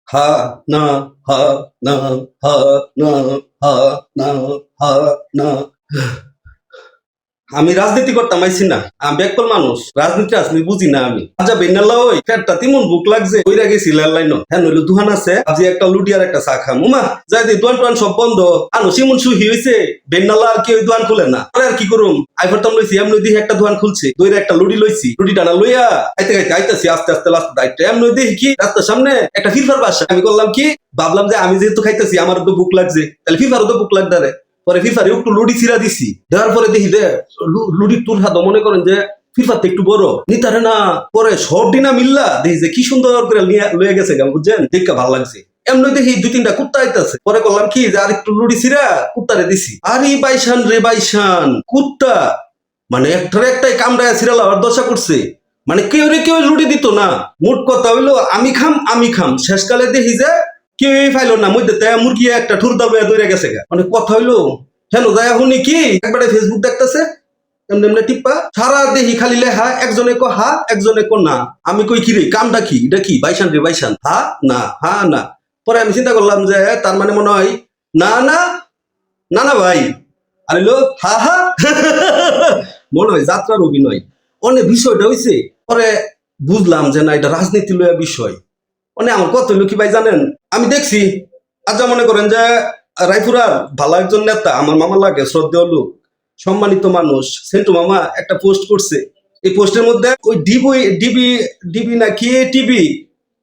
হা না হা না হা না হা না হা না। আমি রাজনীতি করতাম আইছি না, আমি বেকল মানুষ, রাজনীতি আসলে বুঝি না আমি। আচ্ছা বেনাল্লা ওই পেটটা তিমন বুক লাগছে, ওইরা গেছি লাইন হ্যাঁ নইলো দুহান আছে আজ একটা লুটি আর একটা চা খাম উমা যাই দি দোয়ান টোয়ান সব বন্ধ আনো সিমন সুহি হইছে বেনাল্লা আর কি ওই দোয়ান খুলে না আর কি করুম আই ফরতাম লইছি এমন দিহি একটা দোয়ান খুলছে দইরা একটা লুটি লইছি লুটি টানা লইয়া আইতে খাইতে আইতাছি আস্তে আস্তে লাস্ট দাইতে এমন দেখি কি রাস্তার সামনে একটা ফিরফার বাসা আমি করলাম কি ভাবলাম যে আমি যেহেতু খাইতেছি আমার তো বুক লাগছে তাহলে ফিফারও তো বুক লাগদারে পরে ফিফারে একটু লুডি ছিড়া দিছি দেওয়ার পরে দেখি যে লুডি তুর হাত মনে করেন যে ফিফাতে একটু বড় নিতারে না পরে সব ডিনা মিল্লা দেখি যে কি সুন্দর করে লয়ে গেছে গান বুঝছেন দেখতে ভালো লাগছে এমনি দেখি দুই তিনটা কুত্তা আইতাছে পরে করলাম কি যে আর একটু লুডি ছিড়া কুত্তারে দিছি আরে বাইশান রে বাইশান কুত্তা মানে একটাই কামড়ায় ছিড়ালা আর দশা করছে মানে কেউ লুডি দিত না মোট কথা হইলো আমি খাম শেষকালে দেখি যে কেউ ফাইল না মধ্যে মুরগি একটা ঠুর দাবড়ে দৌড়ে গেছে গা মানে কথা হইলো হেন যায় শুনি কি একবারে ফেসবুক দেখতেছে এমনি এমনি টিপ্পা সারা দেখি খালি লেহা একজনে কো হা একজনে কো না আমি কই কি রে কামটা কি এটা কি বাইশান রে বাইশান হা না পরে আমি চিন্তা করলাম যে তার মানে মনে হয় না না না না ভাই আরে লো হা হা মনে হয় যাত্রার অভিনয় অনেক বিষয়টা হইছে পরে বুঝলাম যে না এটা রাজনীতি লইয়া বিষয় মানে আমার কত হইলো কি ভাই জানেন আমি দেখছি আচ্ছা মনে করেন যে রায়পুরার ভালো একজন নেতা আমার মামা লাগে শ্রদ্ধেয় লোক সম্মানিত মানুষ সেন্টু মামা একটা পোস্ট করছে এই পোস্টের মধ্যে ওই ডিবি না কি টিভি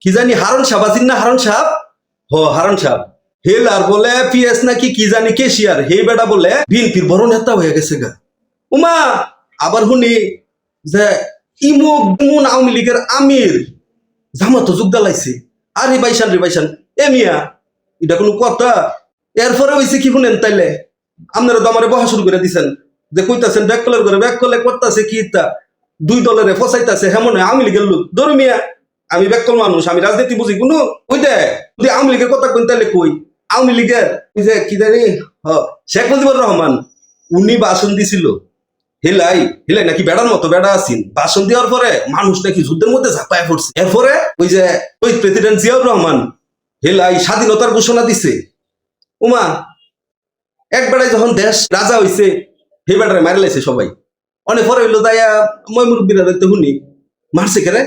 কি জানি হারন সাহ আছেন না হারন সাহ হারন সাহ হেল আর বলে পিএস নাকি কি জানি কেশিয়ার হে বেটা বলে বিএনপির বড় নেতা হয়ে গেছে গা উমা আবার শুনি যে ইমন আওয়ামী লীগের আমির জামাতো যোগ দালাইছে আর রে বাইশান এ মিয়া এটা কোনো কথা এরপরে হয়েছে কি শুনেন তাইলে আপনারা তো আমারে বহা শুরু করে দিছেন যে কইতাছেন ব্যাক কলে করতেছে কি তা দুই দলের ফসাইতাছে হেমনে আওয়ামী লীগের লোক ধরু মিয়া আমি ব্যাকল মানুষ আমি রাজনীতি বুঝি কোনো ওই দে যদি আওয়ামী লীগের কথা কই তাইলে কই আওয়ামী লীগের ওই যে কি জানি শেখ মুজিবুর রহমান উনি ভাষণ দিছিল হিলাই নাকি বেড়ার মতো বেড়া আছেন ভাষণ দেওয়ার পরে মানুষ নাকি যুদ্ধের মধ্যে ঝাঁপায় পড়ছে এরপরে ওই যে ওই প্রেসিডেন্ট জিয়াউর রহমান হিলাই স্বাধীনতার ঘোষণা দিছে উমা এক বেড়ায় যখন দেশ রাজা হইছে সেই বেড়ারে মারি লাইছে সবাই অনেক পরে হইলো দায়া মই মুরব্বীরা দেখতে শুনি মারছে কেরে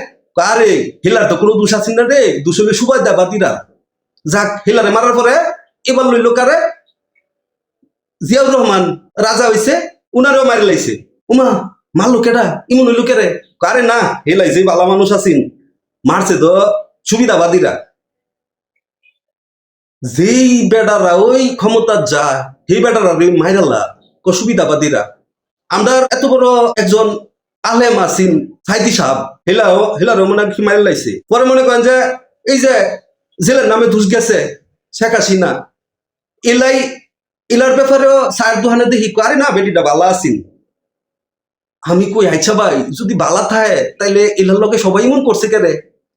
আরে হিলার তো কোনো দোষ আছে না রে দোষ হইলে সুবাই দা বাতিরা যাক হিলারে মারার পরে এবার লইলো কারে জিয়াউর রহমান রাজা হইছে উনারেও মারি লাইছে উমা মারলো কেডা ইমন হইলো কেরে কারে না হেলাই যে বালা মানুষ আছেন মারছে তো সুবিধাবাদীরা যেই বেটারা ওই ক্ষমতা যা সেই বেটারা মাইরালা সুবিধাবাদীরা আমরা এত বড় একজন আলেম আছেন সাইদি সাহেব হেলারও মনে কি মাইর লাইছে পরে মনে করেন যে এই যে জেলের নামে ধুস গেছে শেখ হাসিনা ইলার ব্যাপারেও সার দোহানে দেখি আরে না বেটিটা বালা আছেন আমি কই আচ্ছা ভাই যদি বালা থাকে তাইলে ইলার লগে সবাই মন করছে কেরে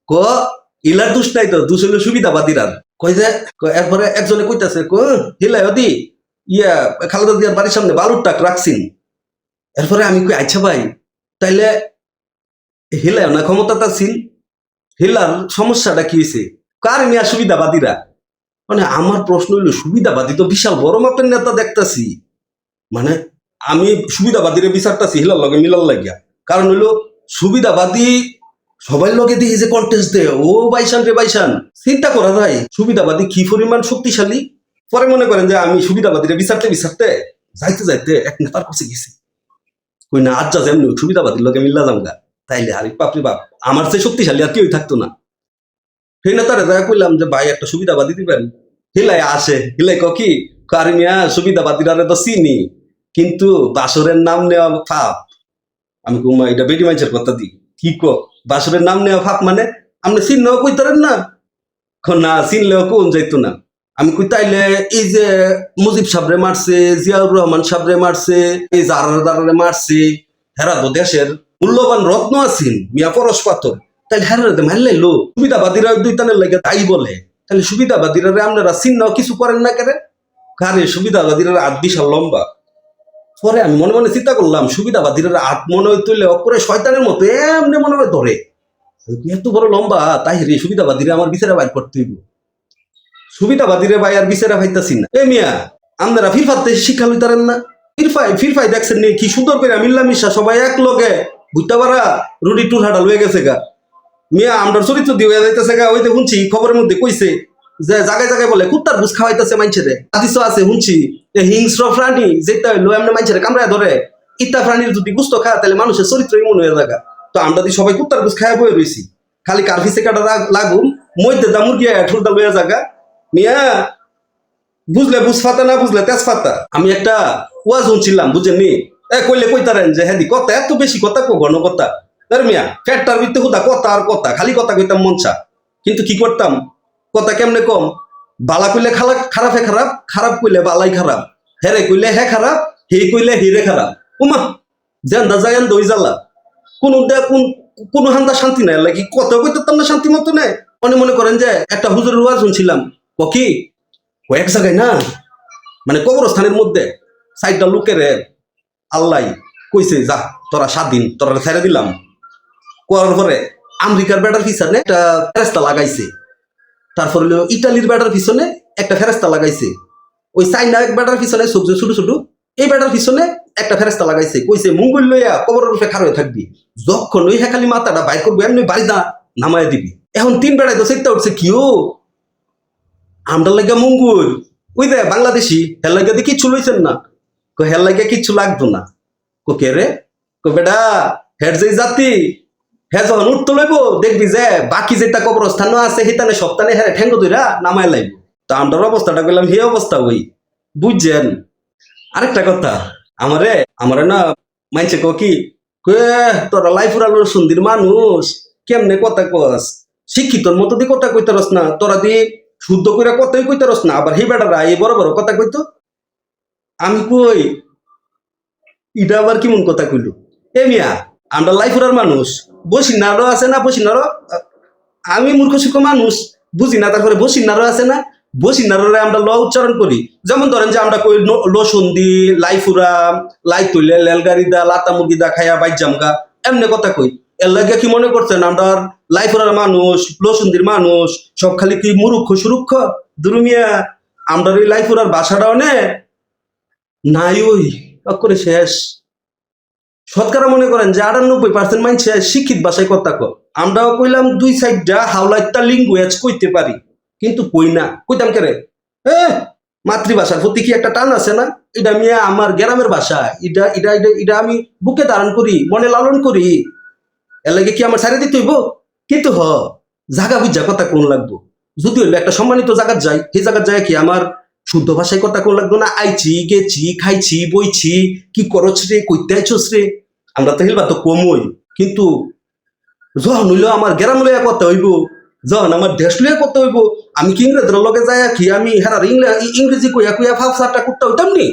ক ইলার দোষ নাই তো দোষ হইলো সুবিধাবাদীরা কই যে এরপরে একজনে কইতাছে হিলাই দি ইয়া খালেদা জিয়ার বাড়ির সামনে বালুর টাক রাখছেন এরপরে আমি কই আচ্ছা ভাই তাইলে হিলাই না ক্ষমতাটা ছিল হিলার সমস্যাটা কি হয়েছে কার নিয়ে সুবিধাবাদীরা মানে আমার প্রশ্ন হইলো সুবিধাবাদী তো বিশাল বড় মাপের নেতা দেখতাছি মানে আমি সুবিধাবাদীর বিচারটাছি হিলার লগে মিলার লাগিয়া কারণ হইলো সুবিধাবাদী সবাই লগে দেখি যে কন্টেস্ট দেয় ও বাইশান রে বাইশান চিন্তা করা যায় সুবিধাবাদী কি পরিমাণ শক্তিশালী পরে মনে করেন যে আমি সুবিধাবাদীরে বিচারতে যাইতে এক নেতার কাছে গেছি কই না আজ যা যেমনি সুবিধাবাদীর লগে মিল্লা জামগা তাইলে আরে বাপরে বাপ আমার চেয়ে শক্তিশালী আর কেউই থাকতো না সেই নেতারে যা কইলাম যে ভাই একটা সুবিধাবাদী দিবেন হিলাই আসে হিলাই কি কারিমিয়া সুবিধাবাদীরা তো চিনি কিন্তু বাসরের নাম নেওয়া ফাপ আমি কুমা এটা বেটি মানুষের কথা দিই কি বাসরের নাম নেওয়া ফাপ মানে আপনি চিনলেও কইতারেন না না চিনলেও কোন যাইতো না আমি কই তাইলে এই যে মুজিব সাবরে মারছে জিয়াউর রহমান সাবরে মারছে এই জারারে মারছে হেরা তো দেশের মূল্যবান রত্ন আছেন মিয়া পরশ পাথর তাইলে হেরাতে মারলাইলো সুবিধাবাদীরা দুই তানের লাগে তাই বলে তাহলে সুবিধাবাদীরা আপনারা চিহ্ন কিছু করেন না কেন কারে সুবিধাবাদীরা আট বিশাল লম্বা পরে আমি মনে মনে চিন্তা করলাম সুবিধাবাদীরা আট মনে হয় তুললে অপরে শয়তানের মতো এমনি মনে হয় ধরে এত বড় লম্বা তাই রে সুবিধাবাদীরা আমার বিচারে বাইর করতে হইব সুবিধাবাদীরে ভাই আর বিচারা পাইতাছি না। এ মিয়া আপনারা ফিরফাতে শিক্ষা লইতারেন না? ফিরফাই দেখছেন নি কি সুন্দর করে মিল্লামিশা সবাই এক লগে বুঝতে পারা রুটি টুর হাঁটা লয়ে গেছে গা। মিয়া আমরা চরিত্র দিয়ে যাইতেছে গা। ওই যে শুনছি খবরের মধ্যে কইছে যে জায়গায় জায়গায় বলে কুত্তার বুঝ খাওয়াইতেছে মাইনছেরে। আদিস আছে শুনছি হিংস্র প্রাণী যেটা হইলো এমনি মাইনছেরে কামড়ায় ধরে, ইত্তা প্রাণীর যদি গুস্ত খায় তাহলে মানুষের চরিত্রই মনে হয়ে জায়গা। তো আমরা দিয়ে সবাই কুত্তার বুঝ খাওয়া বয়ে রয়েছি, খালি কার্ফিসে কাটা লাগুম মধ্যে দা মুরগি ঠুলটা লইয়া জায়গা। মিয়া বুঝলে বুঝ ফাতা না বুঝলে তেজ ফাতা। আমি একটা ওয়াজ শুনছিলাম বুঝেননি, কইলে কইতারেন যে হ্যাঁ কথা এত বেশি কথা কো ঘন কথা। মিয়া ফ্যাটটার ভিতরে হুদা কথা আর কথা, খালি কথা কইতাম মনসা, কিন্তু কি করতাম কথা কেমনে কম। বালা কইলে খারাপে খারাপ, খারাপ কইলে বালাই খারাপ, হেরে কইলে হে খারাপ, হে কইলে হিরে খারাপ। উমা জেন্দা যাইন দই জ্বালা, কোন হান্দা শান্তি নাই লাগি কথা কইতাম না শান্তি মতো নেই। মনে করেন যে একটা হুজুরের ওয়াজ শুনছিলাম, কি কয়েক জায়গায় না মানে কবরস্থানের মধ্যে সাইডটা লোকের আল্লাহ কইছে যা তোরা 7 দিন তোরা ছেড়ে দিলাম। করার পরে আমেরিকার ব্যাটার পিছনে একটা ফেরেস্তা লাগাইছে, তারপরে ইটালির ব্যাটার পিছনে একটা ফেরেস্তা লাগাইছে, ওই চাইনা এক ব্যাটার পিছনে সবজি ছোট ছোট এই ব্যাটার পিছনে একটা ফেরেস্তা লাগাইছে। কইছে মঙ্গল লইয়া কবরের রূপে খার হয়ে থাকবি, যখন ওই হেখালি মাথাটা বাইর করবি এমনি বাড়ি দা নামায় দিবি। এখন 3 বেড়ায় তো চিন্তা উঠছে কিও আমরা লাগে মঙ্গল ওই দে বাংলাদেশি হের লাগে দিয়ে কিচ্ছু লইছেন না। হের লাগে কিচ্ছু লাগতো না। কে রে বেটা হের যে জাতি হ্যাঁ যখন উঠতে লইব দেখবি যে বাকি যেটা কবরস্থান আছে সেখানে সপ্তাহে হ্যাঁ ঠেঙ্গ ধইরা নামায় লাইব। তো আমরার অবস্থাটা করলাম হে অবস্থা ওই বুঝছেন। আরেকটা কথা আমারে না মাইনছে কি তোরা লাইফুরাল সুন্দর মানুষ কেমনে কথা কস, শিক্ষিতর মতো দিয়ে কথা কইতারস না, তোরা দিয়ে শুদ্ধ করে কথাই কইতারস না, আবার হে বেটারা এই বড় বড় কথা কইতো। আমি কই এটা আবার কেমন কথা কইল? এ মিয়া আমরা লাইফুরার মানুষ, বসিনারও আছে না বসিনারও, আমি মূর্খ সুখ মানুষ বুঝি না, তারপরে বসিনারও আছে না, বসিনারে আমরা ল উচ্চারণ করি। যেমন ধরেন যে আমরা কই লসুন্দি লাইফুরা লাই তুলে লেলগাড়ি দা লাতা মুরগি দা খাইয়া বাইর জামগা এমনি কথা কই। এর লাগে কি মনে করছেন আমরা লাইফুরার মানুষ লসুন্দির মানুষ সব খালি কি মুরুক্ষ সুরুক্ষ? দুরুমিয়া আমরা এই লাইফুরার বাসাটাও নে নাই ওই করে শেষ। শতকরা মনে করেন যে 98% মানুষ শিক্ষিত ভাষায় কথা কয়। আমরাও কইলাম 2 সাইডটা হাওলাইতা লিঙ্গুয়েজ কইতে পারি, কিন্তু কই না। কইতাম কেরে মাতৃভাষার প্রতি কি একটা টান আছে না? এটা মিয়া আমার গ্রামের ভাষা, এটা আমি বুকে ধারণ করি, মনে লালন করি, এর লাগে কি আমার ছাড়ে দিতে হইব? কিন্তু জায়গা বুঝা কথা কোন লাগবো। যদি হইলো একটা সম্মানিত জায়গার যাই, সেই জায়গার যায় কি আমার শুদ্ধ ভাষায় কথা কোন লাগবো না? আইছি গেছি খাইছি বইছি কি করছ রে কইতে আইছস রে, আমরা তো হেলবা তো কমই, কিন্তু যখন হইলো আমার গ্রাম লইয়া কথা হইব, যখন আমার দেশ লইয়া কথা হইব, আমি কি ইংরেজের লগে যায় কি আমি হেরার ইংরেজি কইয়া কইয়া ফাফসাটা করতে হইতাম নি?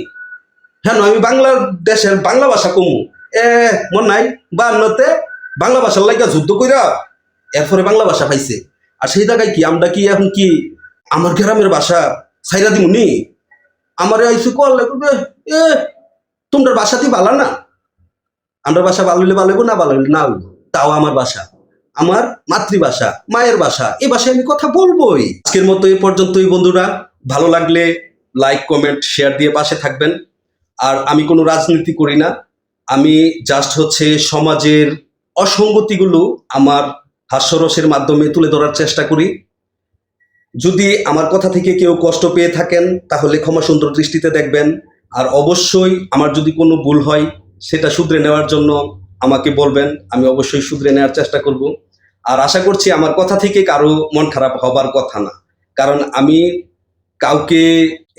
হ্যাঁ আমি বাংলাদেশের বাংলা ভাষা কমু মন নাই 52তে বাংলা ভাষার লাগা যুদ্ধ কইরা এরপরে বাংলা ভাষা পাইছে। আর সেই জায়গায় কি আমরা কি এখন কি আমার গ্রামের ভাষা ছাইরা দিমুনি? আমার আইসু কল তোমরা ভাষাতে বালা না, আমরা ভাষা ভালো হইলে ভালো হইব, না ভালো হইলে না হইব, তাও আমার ভাষা, আমার মাতৃভাষা, মায়ের ভাষা, এই ভাষায় আমি কথা বলবোই। আজকের মতো এই পর্যন্তই বন্ধুরা, ভালো লাগলে লাইক কমেন্ট শেয়ার দিয়ে পাশে থাকবেন। আর আমি কোনো রাজনীতি করি না, আমি জাস্ট হচ্ছে সমাজের অসঙ্গতিগুলো আমার হাস্যরসের মাধ্যমে তুলে ধরার চেষ্টা করি। যদি আমার কথা থেকে কেউ কষ্ট পেয়ে থাকেন তাহলে ক্ষমা সুন্দর দৃষ্টিতে দেখবেন। আর অবশ্যই আমার যদি কোনো ভুল হয় সেটা শুধরে নেওয়ার জন্য আমাকে বলবেন, আমি অবশ্যই শুধরে নেওয়ার চেষ্টা করব। আর আশা করছি আমার কথা থেকে কারো মন খারাপ হবার কথা না, কারণ আমি কাউকে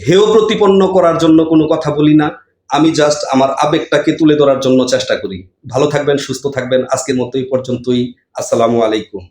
হেয় প্রতিপন্ন করার জন্য কোনো কথা বলি না, আমি জাস্ট আমার আবেগটাকে তুলে ধরার জন্য চেষ্টা করি। ভালো থাকবেন, সুস্থ থাকবেন। আজকের মতো এই পর্যন্তই। আসসালামু আলাইকুম।